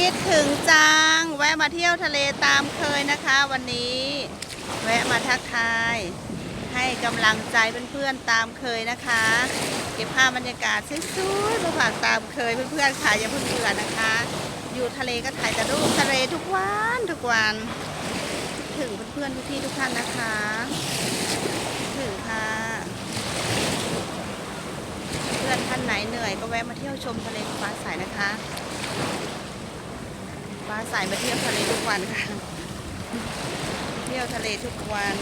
คิดถึงจังแวะมาเที่ยวทะเลตามเคยนะคะ วันนี้แวะมาทักทายให้กำลังใจเพื่อนๆตามเคยนะคะ เก็บภาพบรรยากาศสวยๆมาฝากตามเคยเพื่อนๆค่ะอย่าเพิ่งเบื่อนะคะ อยู่ทะเลก็ถ่ายแต่รูปทะเลทุกวันทุกวันคิดถึงเพื่อนๆพี่ๆทุกท่านนะคะคิดถึงค่ะเพื่อนท่านไหนเหนื่อยก็แวะมาเที่ยวชมทะเลฟ้าใสนะคะฟ้าใสมาเที่ยวทะเลทุกวันค่ะเที่ยวทะเลทุกวัน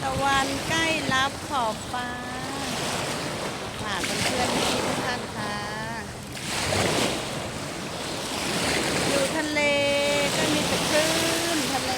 ตะวันใกล้รับขอบฟ้าฝากเพื่อนๆพี่ทุกท่านค่ะอยู่ทะเลก็มีแต่คลื่นทะเล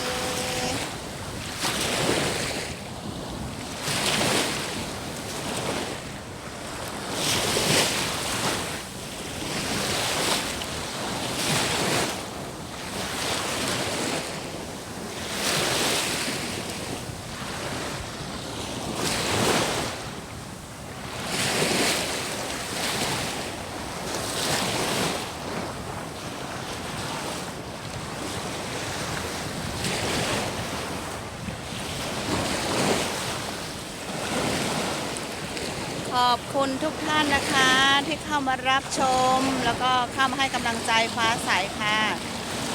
ขอบคุณทุกท่านนะคะที่เข้ามารับชมแล้วก็เข้ามาให้กำลังใจฟ้าใสค่ะ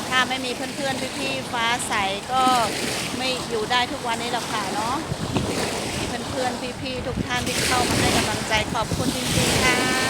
ถ้าไม่มีเพื่อนๆพี่ๆฟ้าใสก็ไม่อยู่ได้ทุกวันนี้หรอกค่ะเนาะมีเพื่อนๆพี่ๆทุกท่านที่เข้ามาให้กำลังใจขอบคุณจริงๆค่ะ